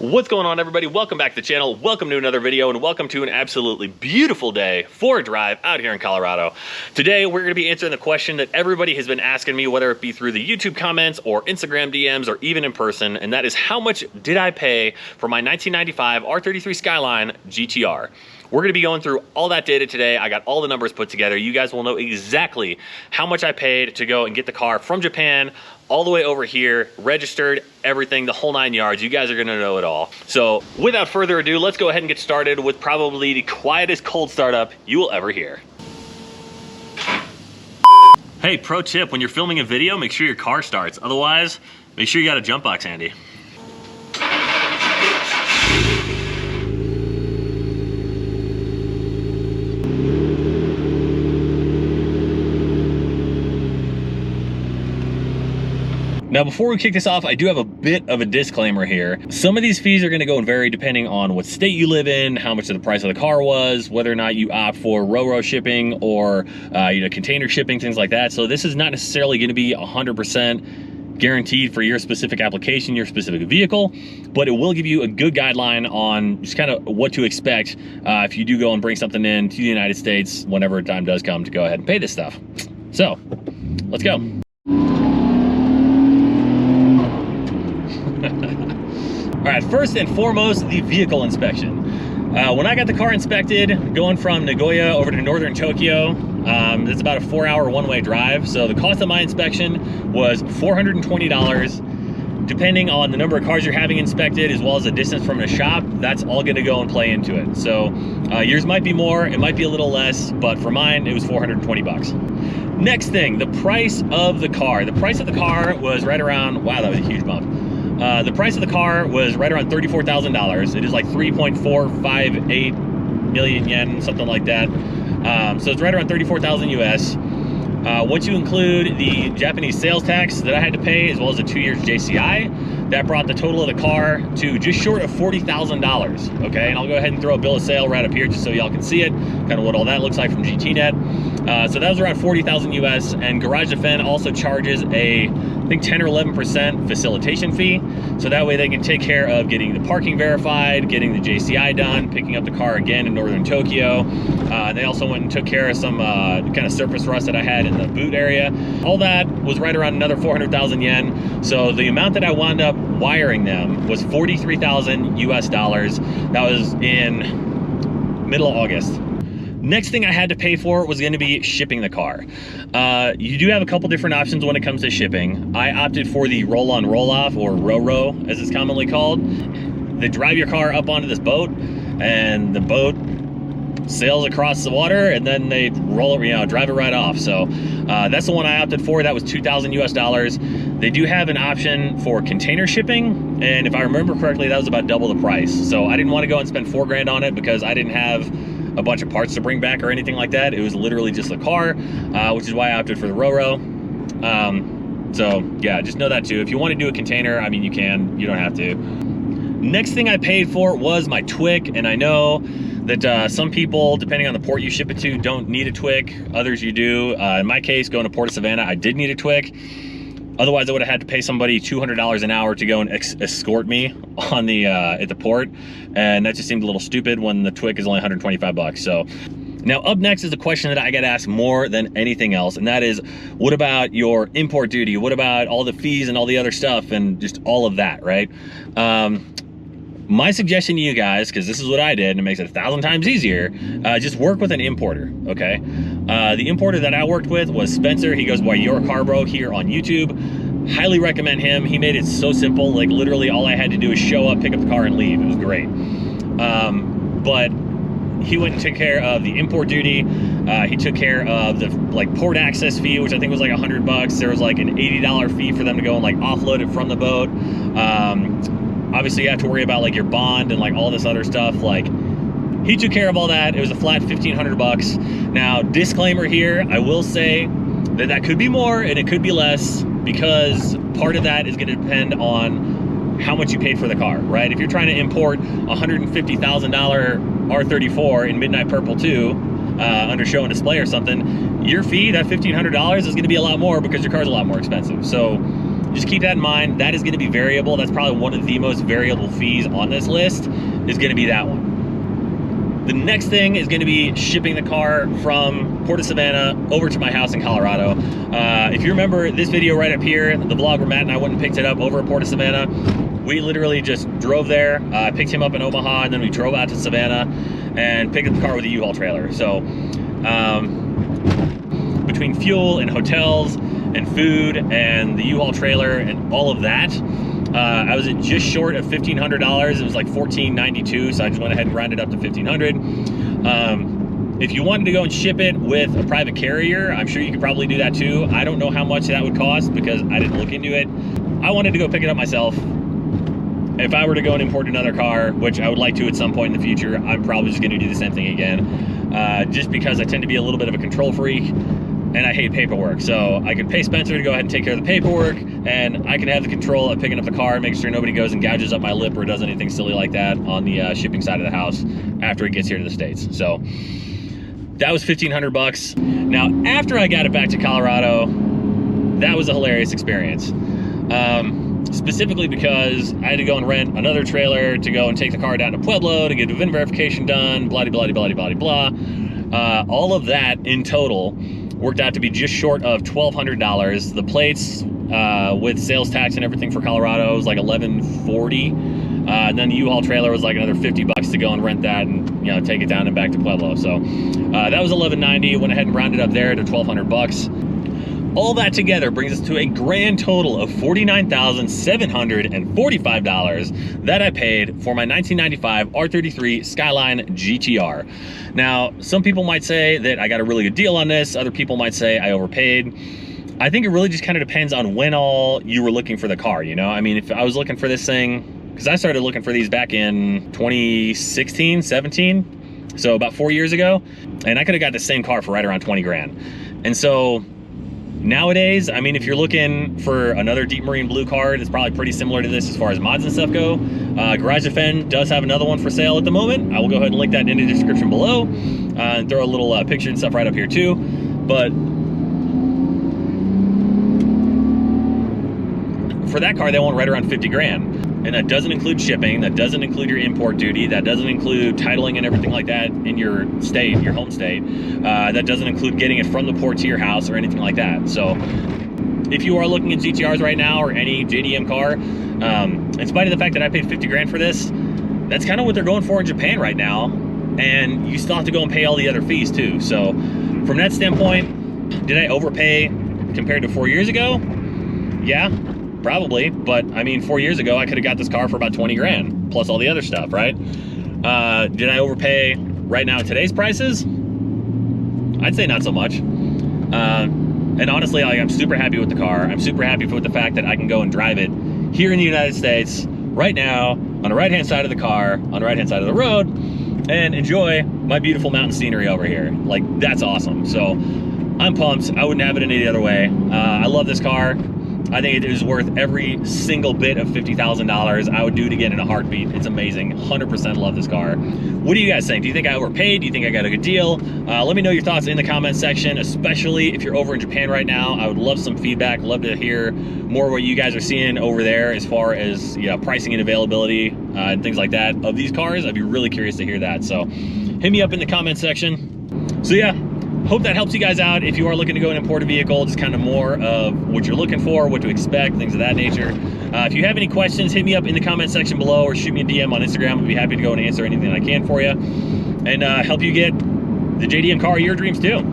What's going on, everybody? Welcome back to the channel. Welcome to another video, and welcome to an absolutely beautiful day for a drive out here in Colorado. Today, we're going to be answering the question that everybody has been asking me, whether it be through the YouTube comments or Instagram DMs or even in person, and that is how much did I pay for my 1995 R33 Skyline GT-R? We're going to be going through all that data today. I got all the numbers put together. You guys will know exactly how much I paid to go and get the car from Japan all the way over here, registered, everything, the whole 9 yards. You guys are going to know it all. So without further ado, let's go ahead and get started with probably the quietest cold startup you will ever hear. Hey, pro tip, when you're filming a video, make sure your car starts. Otherwise, make sure you got a jump box handy. Now, before we kick this off, I do have a bit of a disclaimer here. Some of these fees are going to go and vary depending on what state you live in, how much of the price of the car was, whether or not you opt for ro-ro shipping or container shipping, things like that. So this is not necessarily going to be 100% guaranteed for your specific application, your specific vehicle, but it will give you a good guideline on just kind of what to expect if you do go and bring something in to the United States whenever time does come to go ahead and pay this stuff. So let's go. All right, first and foremost, the vehicle inspection. When I got the car inspected, going from Nagoya over to northern Tokyo, it's about a 4-hour one-way drive. So the cost of my inspection was $420. Depending on the number of cars you're having inspected, as well as the distance from the shop, that's all gonna go and play into it. So yours might be more, it might be a little less, but for mine, it was 420 bucks. Next thing, the price of the car. The price of the car was right around, wow, that was a huge bump. The price of the car was right around $34,000. It is like 3.458 million yen, something like that. So it's right around 34,000 US. Once you include the Japanese sales tax that I had to pay, as well as the 2 years JCI, that brought the total of the car to just short of $40,000. Okay, and I'll go ahead and throw a bill of sale right up here just so y'all can see it, kind of what all that looks like from GTNet. So that was around 40,000 US, and Garage Defend also charges a, I think 10 or 11% facilitation fee. So that way they can take care of getting the parking verified, getting the JCI done, picking up the car again in northern Tokyo. They also went and took care of some kind of surface rust that I had in the boot area. All that was right around another 400,000 yen. So the amount that I wound up wiring them was 43,000 US dollars. That was in middle of August. Next thing I had to pay for was going to be shipping the car. You do have a couple different options when it comes to shipping. I opted for the roll-on, roll-off, or ro-ro, as it's commonly called. They drive your car up onto this boat, and the boat sails across the water, and then they roll it, drive it right off. So that's the one I opted for. That was 2,000 US dollars. They do have an option for container shipping, and if I remember correctly, that was about double the price. So I didn't want to go and spend $4 grand on it because I didn't have a bunch of parts to bring back or anything like that. It was literally just the car, which is why I opted for the ro-ro. So yeah, just know that too. If you want to do a container, I mean, you can, you don't have to. Next thing I paid for was my TWIC, and I know that some people, depending on the port you ship it to, don't need a TWIC. Others you do. In my case, going to Port of Savannah, I did need a TWIC. Otherwise, I would have had to pay somebody $200 an hour to go and escort me on the at the port, and that just seemed a little stupid when the TWIC is only 125 bucks. So now up next is a question that I get asked more than anything else, and that is, what about your import duty? What about all the fees and all the other stuff and just all of that, right? My suggestion to you guys, because this is what I did and it makes it 1,000 times easier, just work with an importer, okay? The importer that I worked with was Spencer. He goes by Your Car Bro here on YouTube. Highly recommend him. He made it so simple. Like literally all I had to do is show up, pick up the car, and leave. It was great. But he went and took care of the import duty. He took care of the port access fee, which I think was like 100 bucks. There was like an $80 fee for them to go and offload it from the boat. Obviously you have to worry about your bond and all this other stuff. He took care of all that. It was a flat 1,500 bucks. Now, disclaimer here, I will say that that could be more and it could be less, because part of that is going to depend on how much you paid for the car, right? If you're trying to import $150,000 R34 in Midnight Purple 2 under show and display or something, your fee, that $1,500, is going to be a lot more because your car's a lot more expensive. So just keep that in mind. That is going to be variable. That's probably one of the most variable fees on this list, is going to be that one. The next thing is going to be shipping the car from Port of Savannah over to my house in Colorado. If you remember this video right up here, the vlog where Matt and I went and picked it up over at Port of Savannah, we literally just drove there, picked him up in Omaha, and then we drove out to Savannah and picked up the car with a U-Haul trailer. So between fuel and hotels and food and the U-Haul trailer and all of that, I was at just short of $1,500. It was like $1,492, so I just went ahead and rounded up to $1,500. If you wanted to go and ship it with a private carrier, I'm sure you could probably do that too. I don't know how much that would cost because I didn't look into it. I wanted to go pick it up myself. If I were to go and import another car, which I would like to at some point in the future, I'm probably just going to do the same thing again, just because I tend to be a little bit of a control freak. And I hate paperwork, so I can pay Spencer to go ahead and take care of the paperwork, and I can have the control of picking up the car and making sure nobody goes and gouges up my lip or does anything silly like that on the shipping side of the house after it gets here to the States. So that was $1,500. Now, after I got it back to Colorado, that was a hilarious experience. Specifically because I had to go and rent another trailer to go and take the car down to Pueblo to get the VIN verification done, blah, blah, blah, blah, blah, blah. All of that in total worked out to be just short of $1,200. The plates with sales tax and everything for Colorado was like $1,140. And then the U-Haul trailer was like another $50 to go and rent that and, you know, take it down and back to Pueblo. So that was $1,190. Went ahead and rounded up there to $1,200. All that together brings us to a grand total of $49,745 that I paid for my 1995 R33 Skyline GT-R. Now, some people might say that I got a really good deal on this. Other people might say I overpaid. I think it really just kind of depends on when all you were looking for the car, you know? I mean, if I was looking for this thing, because I started looking for these back in 2016, 17, so about 4 years ago, and I could have got the same car for right around 20 grand. And so nowadays, I mean, if you're looking for another deep marine blue car, it's probably pretty similar to this as far as mods and stuff go. Garage Defend does have another one for sale at the moment. I will go ahead and link that in the description below and throw a little picture and stuff right up here too. But for that car, they want right around 50 grand. And that doesn't include shipping, that doesn't include your import duty, that doesn't include titling and everything like that in your state, your home state. That doesn't include getting it from the port to your house or anything like that. So if you are looking at GTRs right now or any JDM car, in spite of the fact that I paid 50 grand for this, that's kind of what they're going for in Japan right now. And you still have to go and pay all the other fees too. So from that standpoint, did I overpay compared to 4 years ago? Yeah. Probably, but I mean, 4 years ago, I could have got this car for about 20 grand, plus all the other stuff, right? Did I overpay right now at today's prices? I'd say not so much. And honestly, like, I'm super happy with the car. I'm super happy with the fact that I can go and drive it here in the United States right now on the right-hand side of the car, on the right-hand side of the road, and enjoy my beautiful mountain scenery over here. Like, that's awesome. So I'm pumped. I wouldn't have it any other way. I love this car. I think it is worth every single bit of $50,000. I would do it again in a heartbeat. It's amazing. 100% love this car. What do you guys think? Do you think I overpaid? Do you think I got a good deal? Let me know your thoughts in the comment section, especially if you're over in Japan right now. I would love some feedback. Love to hear more what you guys are seeing over there as far as, you know, pricing and availability and things like that of these cars. I'd be really curious to hear that. So hit me up in the comment section. So yeah. Hope that helps you guys out if you are looking to go and import a vehicle, just kind of more of what you're looking for, what to expect, things of that nature. If you have any questions, hit me up in the comment section below or shoot me a DM on Instagram. I'd be happy to go and answer anything I can for you and help you get the JDM car of your dreams too.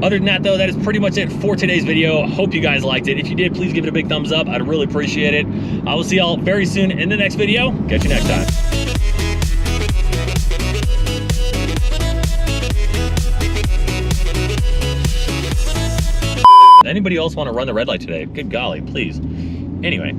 Other than that though, that is pretty much it for today's video. Hope you guys liked it. If you did, please give it a big thumbs up. I'd really appreciate it. I will see y'all very soon in the next video. Catch you next time. Anybody else want to run the red light today? Good golly, please. Anyway.